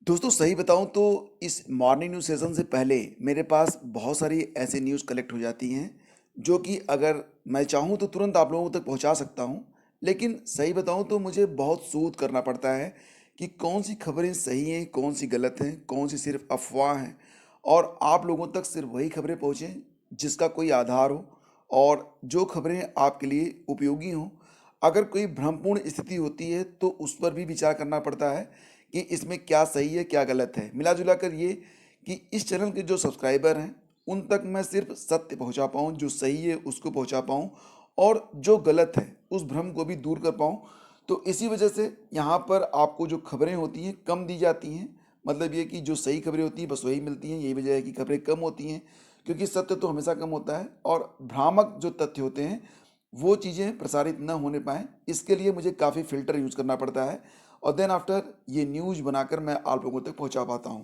दोस्तों सही बताऊं तो इस मॉर्निंग न्यूज़ सेशन से पहले मेरे पास बहुत सारी ऐसी न्यूज़ कलेक्ट हो जाती हैं जो कि अगर मैं चाहूं तो तुरंत आप लोगों तक पहुंचा सकता हूं। लेकिन सही बताऊं तो मुझे बहुत सूद करना पड़ता है कि कौन सी खबरें सही हैं, कौन सी गलत हैं, कौन सी सिर्फ अफवाह हैं और आप लोगों तक सिर्फ वही खबरें पहुंचें जिसका कोई आधार हो और जो खबरें आपके लिए उपयोगी हों। अगर कोई भ्रमपूर्ण स्थिति होती है तो उस पर भी विचार करना पड़ता है कि इसमें क्या सही है क्या गलत है। मिला जुला कर ये कि इस चैनल के जो सब्सक्राइबर हैं उन तक मैं सिर्फ सत्य पहुंचा पाऊं, जो सही है उसको पहुंचा पाऊं और जो गलत है उस भ्रम को भी दूर कर पाऊं। तो इसी वजह से यहाँ पर आपको जो खबरें होती हैं कम दी जाती हैं। मतलब ये कि जो सही खबरें होती हैं बस वही मिलती हैं, यही वजह है कि खबरें कम होती हैं, क्योंकि सत्य तो हमेशा कम होता है और भ्रामक जो तथ्य होते हैं वो चीज़ें प्रसारित न होने पाएँ, इसके लिए मुझे काफ़ी फ़िल्टर यूज़ करना पड़ता है और देन आफ्टर ये न्यूज़ बनाकर मैं आप लोगों तक पहुंचा पाता हूं।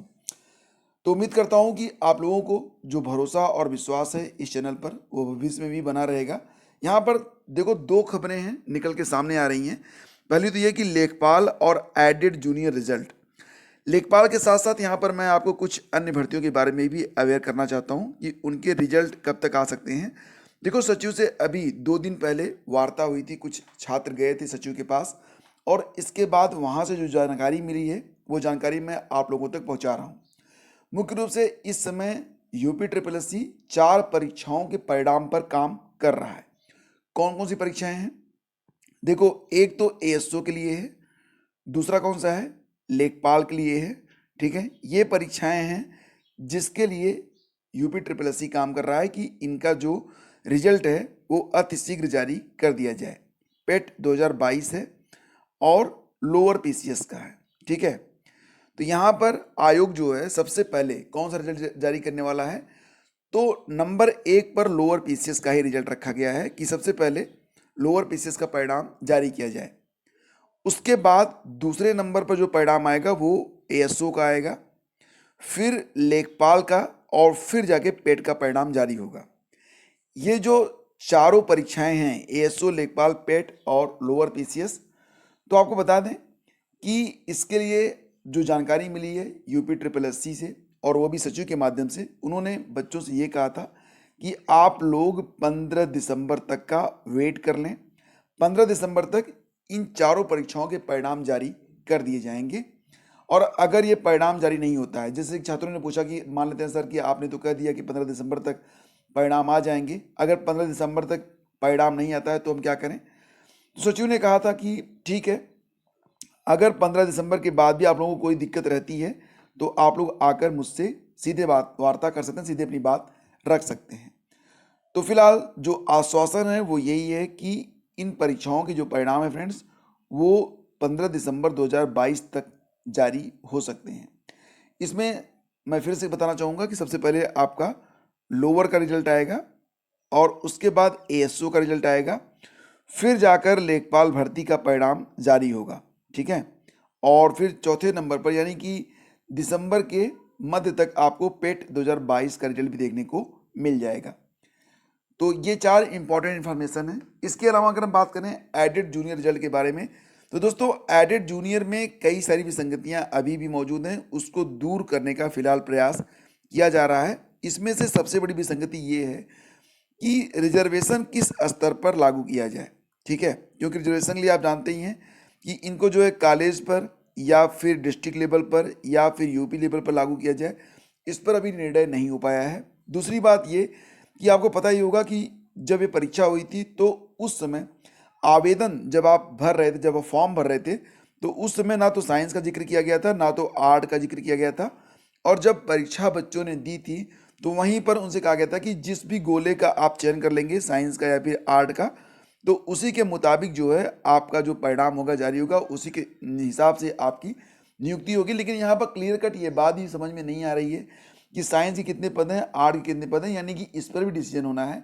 तो उम्मीद करता हूं कि आप लोगों को जो भरोसा और विश्वास है इस चैनल पर वो भविष्य में भी बना रहेगा। यहाँ पर देखो दो खबरें हैं निकल के सामने आ रही हैं। पहली तो ये कि लेखपाल और एडेड जूनियर रिजल्ट। लेखपाल के साथ साथ यहाँ पर मैं आपको कुछ अन्य भर्तियों के बारे में भी अवेयर करना चाहता हूँ कि उनके रिजल्ट कब तक आ सकते हैं। देखो सचिव से अभी 2 दिन पहले वार्ता हुई थी, कुछ छात्र गए थे सचिव के पास और इसके बाद वहाँ से जो जानकारी मिली है वो जानकारी मैं आप लोगों तक पहुँचा रहा हूँ। मुख्य रूप से इस समय यूपी ट्रिपल एस सी 4 परीक्षाओं के परिणाम पर काम कर रहा है। कौन कौन सी परीक्षाएं हैं? देखो, एक तो एएसओ के लिए है, दूसरा कौन सा है? लेखपाल के लिए है। ठीक है, ये परीक्षाएं हैं जिसके लिए यूपी ट्रिपल एस सी काम कर रहा है कि इनका जो रिजल्ट है वो अतिशीघ्र जारी कर दिया जाए। पेट 2022 है और लोअर पीसीएस का है। ठीक है, तो यहाँ पर आयोग जो है सबसे पहले कौन सा रिजल्ट जारी करने वाला है? तो नंबर 1 पर लोअर पीसीएस का ही रिजल्ट रखा गया है कि सबसे पहले लोअर पीसीएस का परिणाम जारी किया जाए। उसके बाद दूसरे नंबर पर जो परिणाम आएगा वो एएसओ का आएगा, फिर लेखपाल का और फिर जाके पेट का परिणाम जारी होगा। ये जो चारों परीक्षाएं हैं, एएसओ, लेखपाल, पेट और लोअर पीसीएस, तो आपको बता दें कि इसके लिए जो जानकारी मिली है यूपी ट्रिपल एस सी से और वो भी सचिव के माध्यम से, उन्होंने बच्चों से ये कहा था कि आप लोग 15 दिसंबर तक का वेट कर लें। 15 दिसंबर तक इन चारों परीक्षाओं के परिणाम जारी कर दिए जाएंगे। और अगर ये परिणाम जारी नहीं होता है, जैसे छात्रों ने पूछा कि मान लेते हैं सर कि आपने तो कह दिया कि 15 दिसंबर तक परिणाम आ जाएंगे, अगर 15 दिसंबर तक परिणाम नहीं आता है तो हम क्या करें? तो सचिव ने कहा था कि ठीक है, अगर 15 दिसंबर के बाद भी आप लोगों को कोई दिक्कत रहती है तो आप लोग आकर मुझसे सीधे बात वार्ता कर सकते हैं, सीधे अपनी बात रख सकते हैं। तो फिलहाल जो आश्वासन है वो यही है कि इन परीक्षाओं के जो परिणाम है फ्रेंड्स, वो 15 दिसंबर 2022 तक जारी हो सकते हैं। इसमें मैं फिर से बताना चाहूँगा कि सबसे पहले आपका लोअर का रिजल्ट आएगा और उसके बाद एएसओ का रिजल्ट आएगा, फिर जाकर लेखपाल भर्ती का परिणाम जारी होगा। ठीक है, और फिर चौथे नंबर पर यानी कि दिसंबर के मध्य तक आपको पेट 2022 का रिजल्ट भी देखने को मिल जाएगा। तो ये 4 इंपॉर्टेंट इन्फॉर्मेशन है। इसके अलावा अगर हम बात करें एडेड जूनियर रिजल्ट के बारे में, तो दोस्तों एडेड जूनियर में कई सारी विसंगतियां अभी भी मौजूद हैं, उसको दूर करने का फिलहाल प्रयास किया जा रहा है। इसमें से सबसे बड़ी विसंगति ये है कि रिजर्वेशन किस स्तर पर लागू किया जाए। ठीक है, क्योंकि रिजर्वेशन के लिए आप जानते ही हैं कि इनको जो है कॉलेज पर या फिर डिस्ट्रिक्ट लेवल पर या फिर यूपी लेवल पर लागू किया जाए, इस पर अभी निर्णय नहीं हो पाया है। दूसरी बात ये कि आपको पता ही होगा कि जब ये परीक्षा हुई थी तो उस समय आवेदन जब आप भर रहे थे, जब आप फॉर्म भर रहे थे, तो उस समय ना तो साइंस का जिक्र किया गया था ना तो आर्ट का जिक्र किया गया था। और जब परीक्षा बच्चों ने दी थी तो वहीं पर उनसे कहा गया था कि जिस भी गोले का आप चयन कर लेंगे, साइंस का या फिर आर्ट का, तो उसी के मुताबिक जो है आपका जो परिणाम होगा जारी होगा, उसी के हिसाब से आपकी नियुक्ति होगी। लेकिन यहाँ पर क्लियर कट ये बात ही समझ में नहीं आ रही है कि साइंस के कितने पद हैं, आर्ट के कितने पद हैं, यानी कि इस पर भी डिसीजन होना है।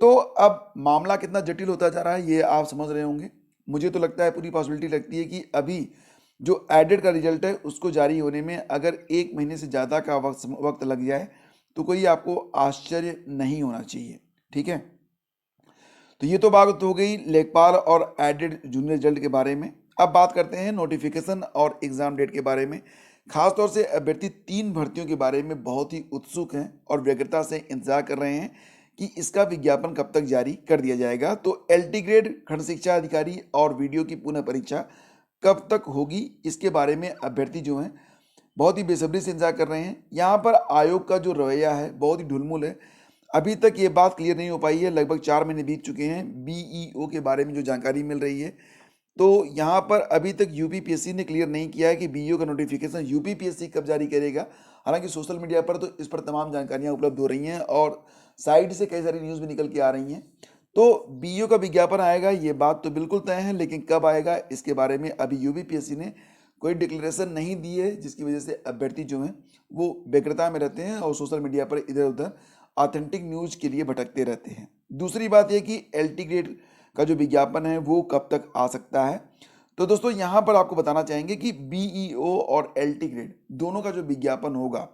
तो अब मामला कितना जटिल होता जा रहा है ये आप समझ रहे होंगे। मुझे तो लगता है, पूरी पॉसिबिलिटी लगती है कि अभी जो एडेड का रिजल्ट है उसको जारी होने में अगर 1 महीने से ज़्यादा का वक्त लग जाए तो कोई आपको आश्चर्य नहीं होना चाहिए। ठीक है, तो ये तो बात हो गई लेखपाल और एडेड जूनियर रिजल्ट के बारे में। अब बात करते हैं नोटिफिकेशन और एग्ज़ाम डेट के बारे में। खासतौर से अभ्यर्थी 3 भर्तियों के बारे में बहुत ही उत्सुक हैं और व्यग्रता से इंतजार कर रहे हैं कि इसका विज्ञापन कब तक जारी कर दिया जाएगा। तो एलटी ग्रेड खंड शिक्षा अधिकारी और वीडियो की पुनः परीक्षा कब तक होगी, इसके बारे में अभ्यर्थी जो हैं बहुत ही बेसब्री से इंतजार कर रहे हैं। यहाँ पर आयोग का जो रवैया है बहुत ही ढुलमुल है। अभी तक ये बात क्लियर नहीं हो पाई है। लगभग 4 महीने बीत चुके हैं बीईओ के बारे में जो जानकारी मिल रही है। तो यहाँ पर अभी तक यूपीपीएससी ने क्लियर नहीं किया है कि बीईओ का नोटिफिकेशन यूपीपीएससी कब जारी करेगा। हालांकि सोशल मीडिया पर तो इस पर तमाम जानकारियाँ उपलब्ध हो रही हैं और साइड से कई सारी न्यूज़ भी निकल के आ रही हैं। तो बीईओ का विज्ञापन आएगा, ये बात तो बिल्कुल तय है, लेकिन कब आएगा इसके बारे में अभी यूपीपीएससी ने कोई डिक्लेरेशन नहीं दी है, जिसकी वजह से अभ्यर्थी जो हैं वो व्यग्रता में रहते हैं और सोशल मीडिया पर इधर उधर ऑथेंटिक न्यूज़ के लिए भटकते रहते हैं। दूसरी बात यह कि एलटी ग्रेड का जो विज्ञापन है वो कब तक आ सकता है। तो दोस्तों यहाँ पर आपको बताना चाहेंगे कि बीईओ और एलटी ग्रेड दोनों का जो विज्ञापन होगा,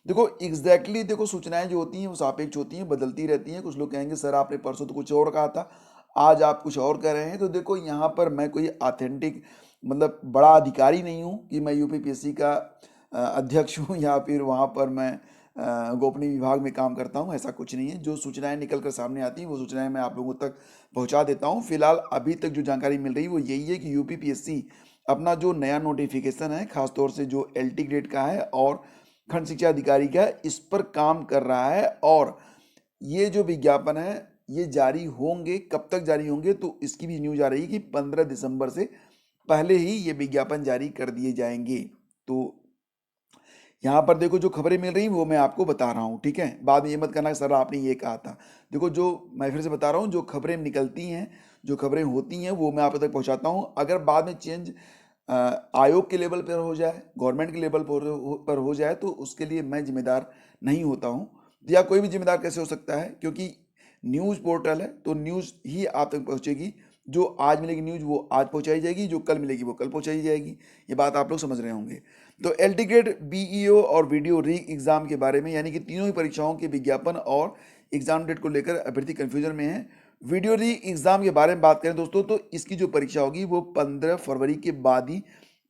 देखो एग्जैक्टली देखो सूचनाएं जो होती हैं वो सापेक्ष होती हैं, बदलती रहती हैं। कुछ लोग कहेंगे सर आपने परसों तो कुछ और कहा था, आज आप कुछ और कह रहे हैं। तो देखो यहाँ पर मैं कोई ऑथेंटिक मतलब बड़ा अधिकारी नहीं हूँ कि मैं यूपीपीएससी का अध्यक्ष हूँ या फिर वहाँ पर मैं गोपनीय विभाग में काम करता हूँ। ऐसा कुछ नहीं है। जो सूचनाएं निकल कर सामने आती हैं वो सूचनाएं मैं आप लोगों तक पहुँचा देता हूँ। फिलहाल अभी तक जो जानकारी मिल रही है वो यही है कि यूपीपीएससी अपना जो नया नोटिफिकेशन है खासतौर से जो एलटी ग्रेड का है और खंड शिक्षा अधिकारी का, इस पर काम कर रहा है। और ये जो विज्ञापन है ये जारी होंगे, कब तक जारी होंगे, तो इसकी भी न्यूज आ रही है कि 15 दिसंबर से पहले ही ये विज्ञापन जारी कर दिए जाएंगे। तो यहाँ पर देखो जो खबरें मिल रही वो मैं आपको बता रहा हूँ, ठीक है। बाद में ये मत करना कि सर आपने ये कहा था। देखो जो मैं फिर से बता रहा हूँ, जो खबरें निकलती हैं, जो खबरें होती हैं वो मैं आप तक पहुँचाता हूँ। अगर बाद में चेंज आयोग के लेवल पर हो जाए, गवर्नमेंट के लेवल पर हो जाए, तो उसके लिए मैं जिम्मेदार नहीं होता हूँ, या कोई भी जिम्मेदार कैसे हो सकता है, क्योंकि न्यूज़ पोर्टल है तो न्यूज़ ही आप तक पहुँचेगी। जो आज मिलेगी न्यूज़ वो आज पहुँचाई जाएगी, जो कल मिलेगी वो कल पहुँचाई जाएगी। ये बात आप लोग समझ रहे होंगे। तो एलटी ग्रेड, बीईओ और वीडियो री एग्ज़ाम के बारे में, यानी कि तीनों ही परीक्षाओं के विज्ञापन और एग्ज़ाम डेट को लेकर अभ्यर्थी कन्फ्यूजन में है। वीडियो री एग्ज़ाम के बारे में बात करें दोस्तों, तो इसकी जो परीक्षा होगी वो 15 फरवरी के बाद ही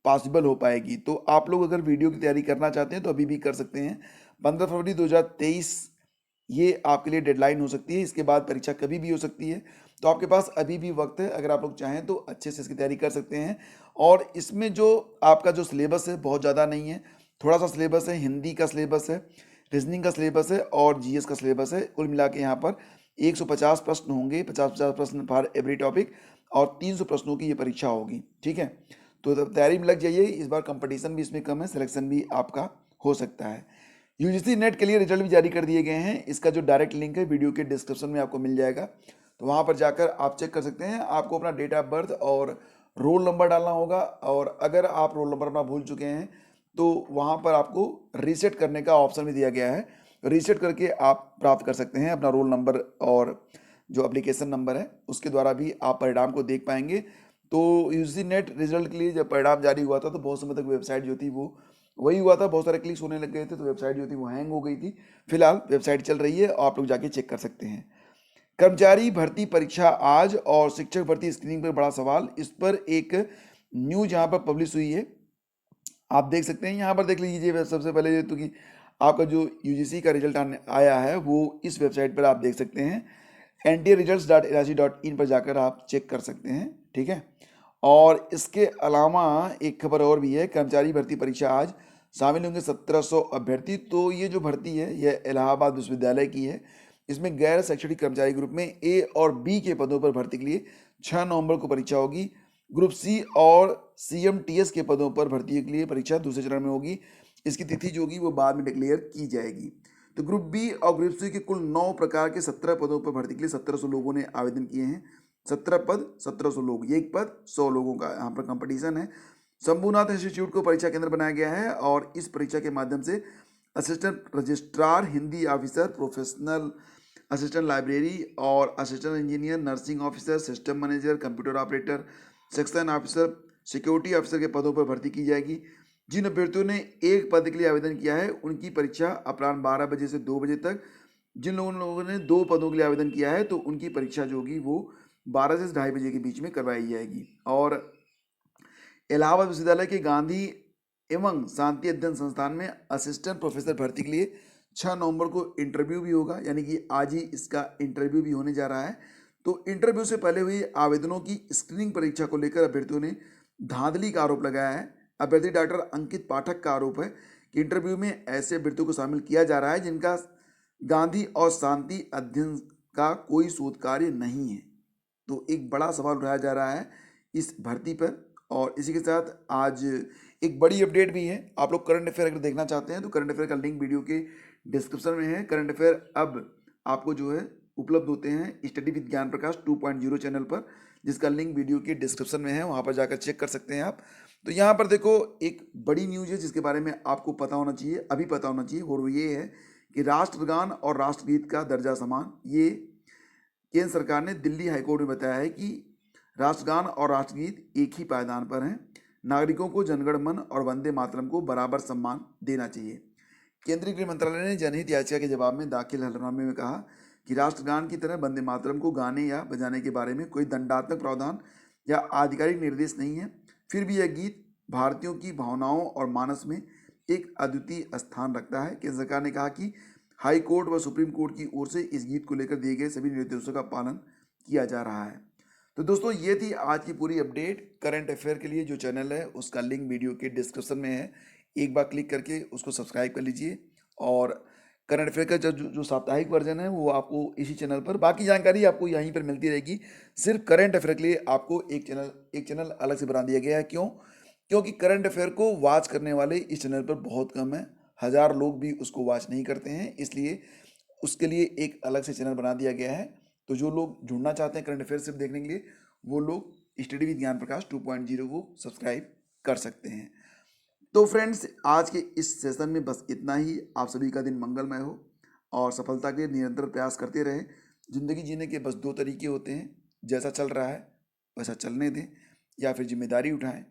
पॉसिबल हो पाएगी। तो आप लोग अगर वीडियो की तैयारी करना चाहते हैं तो अभी भी कर सकते हैं। 15 फरवरी 2023 ये आपके लिए डेडलाइन हो सकती है। इसके बाद परीक्षा कभी भी हो सकती है। तो आपके पास अभी भी वक्त है, अगर आप लोग चाहें तो अच्छे से इसकी तैयारी कर सकते हैं। और इसमें जो आपका जो सिलेबस है बहुत ज़्यादा नहीं है, थोड़ा सा सिलेबस है। हिंदी का सिलेबस है, रीजनिंग का सिलेबस है और जीएस का सिलेबस है। कुल मिला के यहाँ पर 150 प्रश्न होंगे, 50-50 प्रश्न फॉर एवरी टॉपिक, और 300 प्रश्नों की ये परीक्षा होगी, ठीक है। तो तैयारी में लग जाइए। इस बार कंपटीशन भी इसमें कम है, सिलेक्शन भी आपका हो सकता है। यूजीसी नेट के लिए रिजल्ट भी जारी कर दिए गए हैं। इसका जो डायरेक्ट लिंक है वीडियो के डिस्क्रिप्शन में आपको मिल जाएगा, तो वहाँ पर जाकर आप चेक कर सकते हैं। आपको अपना डेट ऑफ बर्थ और रोल नंबर डालना होगा, और अगर आप रोल नंबर अपना भूल चुके हैं तो वहाँ पर आपको रीसेट करने का ऑप्शन भी दिया गया है। रीसेट करके आप प्राप्त कर सकते हैं अपना रोल नंबर, और जो एप्लीकेशन नंबर है उसके द्वारा भी आप परिणाम को देख पाएंगे। तो यूजीसी नेट रिजल्ट के लिए जब परिणाम जारी हुआ था तो बहुत समय तक वेबसाइट जो थी वो वही हुआ था, बहुत सारे क्लिक्स होने लग गए थे, तो वेबसाइट जो थी वो हैंग हो गई थी। फिलहाल वेबसाइट चल रही है, आप लोग जाके चेक कर सकते हैं। कर्मचारी भर्ती परीक्षा आज और शिक्षक भर्ती स्क्रीनिंग पर बड़ा सवाल, इस पर एक न्यूज यहाँ पर पब्लिश हुई है, आप देख सकते हैं। यहाँ पर देख लीजिए सबसे पहले तो कि आपका जो यूजीसी का रिजल्ट आया है वो इस वेबसाइट पर आप देख सकते हैं, ntaresults.ac.in पर जाकर आप चेक कर सकते हैं, ठीक है। और इसके अलावा एक खबर और भी है, कर्मचारी भर्ती परीक्षा आज, शामिल होंगे 1700 अभ्यर्थी। तो ये जो भर्ती है यह इलाहाबाद विश्वविद्यालय की है। इसमें गैर शैक्षणिक कर्मचारी ग्रुप में ए और बी के पदों पर भर्ती के लिए 6 नवंबर को परीक्षा होगी। ग्रुप सी और सीएमटीएस के पदों पर भर्ती के लिए परीक्षा दूसरे चरण में होगी। इसकी तिथि जो होगी वो बाद में डिक्लेयर की जाएगी। तो ग्रुप बी और ग्रुप सी के कुल 9 प्रकार के 17 पदों पर भर्ती के लिए 1700 लोगों ने आवेदन किए हैं। 17 पद 1700 लोग, एक पद 100 लोगों का यहाँ पर कंपटीशन है। शंभुनाथ इंस्टीट्यूट को परीक्षा केंद्र बनाया गया है, और इस परीक्षा के माध्यम से assistant registrar, Hindi officer, professional assistant library और assistant engineer, nursing officer, system manager, computer operator, section officer, security officer के पदों पर भर्ती की जाएगी। जिन अभ्यर्थियों ने एक पद के लिए आवेदन किया है उनकी परीक्षा अपराह्न 12 बजे से 2 बजे तक, जिन लोगों ने 2 पदों के लिए आवेदन किया है तो उनकी परीक्षा जो होगी वो 12 से 2:30 बजे के बीच में करवाई जाएगी। और इलाहाबाद विश्वविद्यालय के गांधी एवं शांति अध्ययन संस्थान में असिस्टेंट प्रोफेसर भर्ती के लिए 6 नवंबर को इंटरव्यू भी होगा, यानी कि आज ही इसका इंटरव्यू भी होने जा रहा है। तो इंटरव्यू से पहले हुई आवेदनों की स्क्रीनिंग परीक्षा को लेकर अभ्यर्थियों ने धांधली का आरोप लगाया है। अभ्यर्थी डॉक्टर अंकित पाठक का आरोप है कि इंटरव्यू में ऐसे अभ्यर्थियों को शामिल किया जा रहा है जिनका गांधी और शांति अध्ययन का कोई शोध कार्य नहीं है। तो एक बड़ा सवाल उठाया जा रहा है इस भर्ती पर। और इसी के साथ आज एक बड़ी अपडेट भी है। आप लोग करंट अफेयर अगर देखना चाहते हैं तो करंट अफेयर का लिंक वीडियो के डिस्क्रिप्शन में है। करंट अफेयर अब आपको जो है उपलब्ध होते हैं स्टडी विद ज्ञान प्रकाश 2.0 चैनल पर, जिसका लिंक वीडियो के डिस्क्रिप्शन में है, वहाँ पर जाकर चेक कर सकते हैं आप। तो यहाँ पर देखो एक बड़ी न्यूज़ है जिसके बारे में आपको पता होना चाहिए, अभी पता होना चाहिए, और वो ये है कि राष्ट्रगान और राष्ट्रगीत का दर्जा समान। ये केंद्र सरकार ने दिल्ली हाईकोर्ट में बताया है कि राष्ट्रगान और राष्ट्रगीत एक ही पायदान पर हैं। नागरिकों को जनगण मन और वंदे मातरम को बराबर सम्मान देना चाहिए। केंद्रीय गृह मंत्रालय ने जनहित याचिका के जवाब में दाखिल हलफनामे में कहा कि राष्ट्रगान की तरह वंदे मातरम को गाने या बजाने के बारे में कोई दंडात्मक प्रावधान या आधिकारिक निर्देश नहीं है। फिर भी यह गीत भारतीयों की भावनाओं और मानस में एक अद्वितीय स्थान रखता है। केंद्र सरकार ने कहा कि हाई कोर्ट व सुप्रीम कोर्ट की ओर से इस गीत को लेकर दिए गए सभी निर्देशों का पालन किया जा रहा है। तो दोस्तों ये थी आज की पूरी अपडेट। करंट अफेयर के लिए जो चैनल है उसका लिंक वीडियो के डिस्क्रिप्शन में है, एक बार क्लिक करके उसको सब्सक्राइब कर लीजिए। और करंट अफेयर का जो साप्ताहिक वर्जन है वो आपको इसी चैनल पर, बाकी जानकारी आपको यहीं पर मिलती रहेगी। सिर्फ करंट अफेयर के लिए आपको एक चैनल अलग से बना दिया गया है। क्यों? क्योंकि करंट अफेयर को वॉच करने वाले इस चैनल पर बहुत कम है, 1000 लोग भी उसको वॉच नहीं करते हैं, इसलिए उसके लिए एक अलग से चैनल बना दिया गया है। तो जो लोग जुड़ना चाहते हैं करंट अफेयर सिर्फ देखने के लिए, वो लोग स्टडी विद ज्ञान प्रकाश 2.0 को सब्सक्राइब कर सकते हैं। तो फ्रेंड्स आज के इस सेशन में बस इतना ही। आप सभी का दिन मंगलमय हो और सफलता के लिए निरंतर प्रयास करते रहें। जिंदगी जीने के बस 2 तरीके होते हैं, जैसा चल रहा है वैसा चलने दें, या फिर जिम्मेदारी उठाएं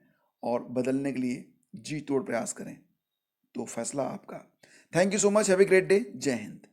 और बदलने के लिए जी तोड़ प्रयास करें। तो फैसला आपका। Thank you so much. Have a great day. जय हिंद।